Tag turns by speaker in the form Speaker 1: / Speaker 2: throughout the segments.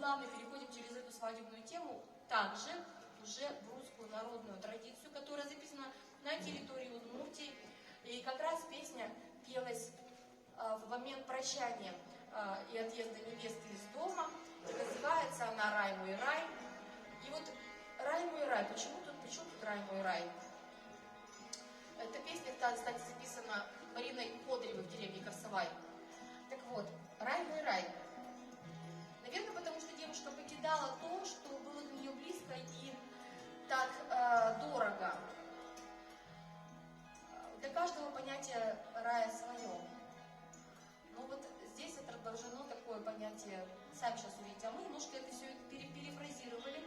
Speaker 1: плавно переходим через эту свадебную тему также уже в русскую народную традицию, которая записана на территории Удмуртии. И как раз песня пелась в момент прощания и отъезда невесты из дома. И называется она «Рай мой рай». И вот «Рай мой рай», почему тут «Рай мой рай»? Эта песня, кстати, записана Мариной Кодревой в деревне Корсовай. Так вот, «Рай мой рай». Наверное, потому что девушка покидала то, что было для нее близко и так дорого. Для каждого понятие рая свое. Но вот здесь отображено такое понятие, сами сейчас увидите, а мы немножко это все перефразировали,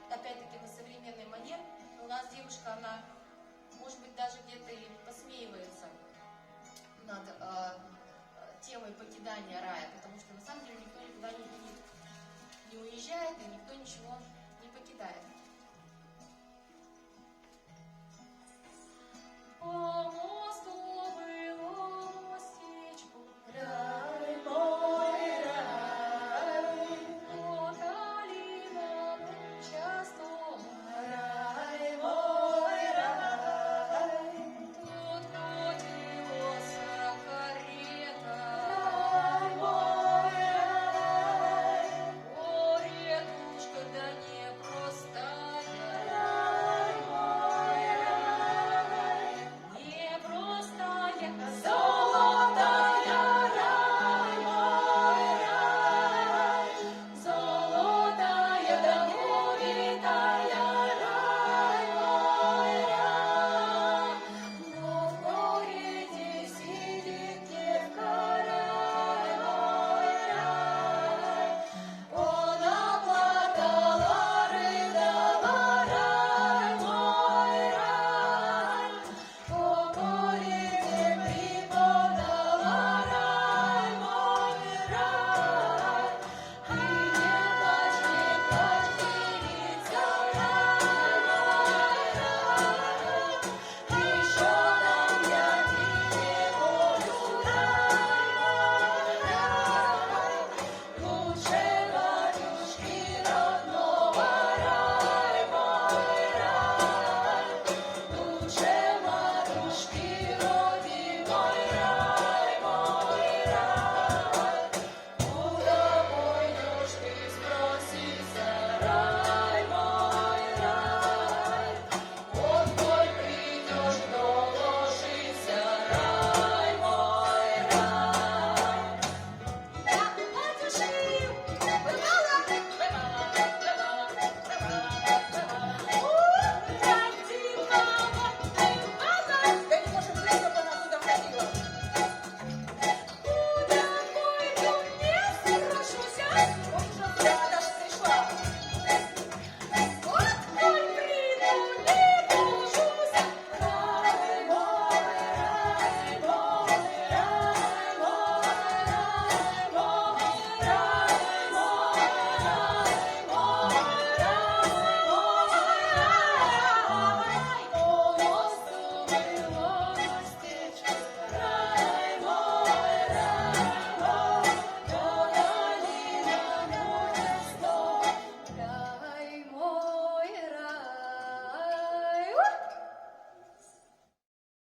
Speaker 1: опять-таки на современный манер. У нас девушка, она, может быть, даже где-то и посмеивается над темой покидания рая, потому что на самом деле никто никуда не уезжает и никто ничего не покидает.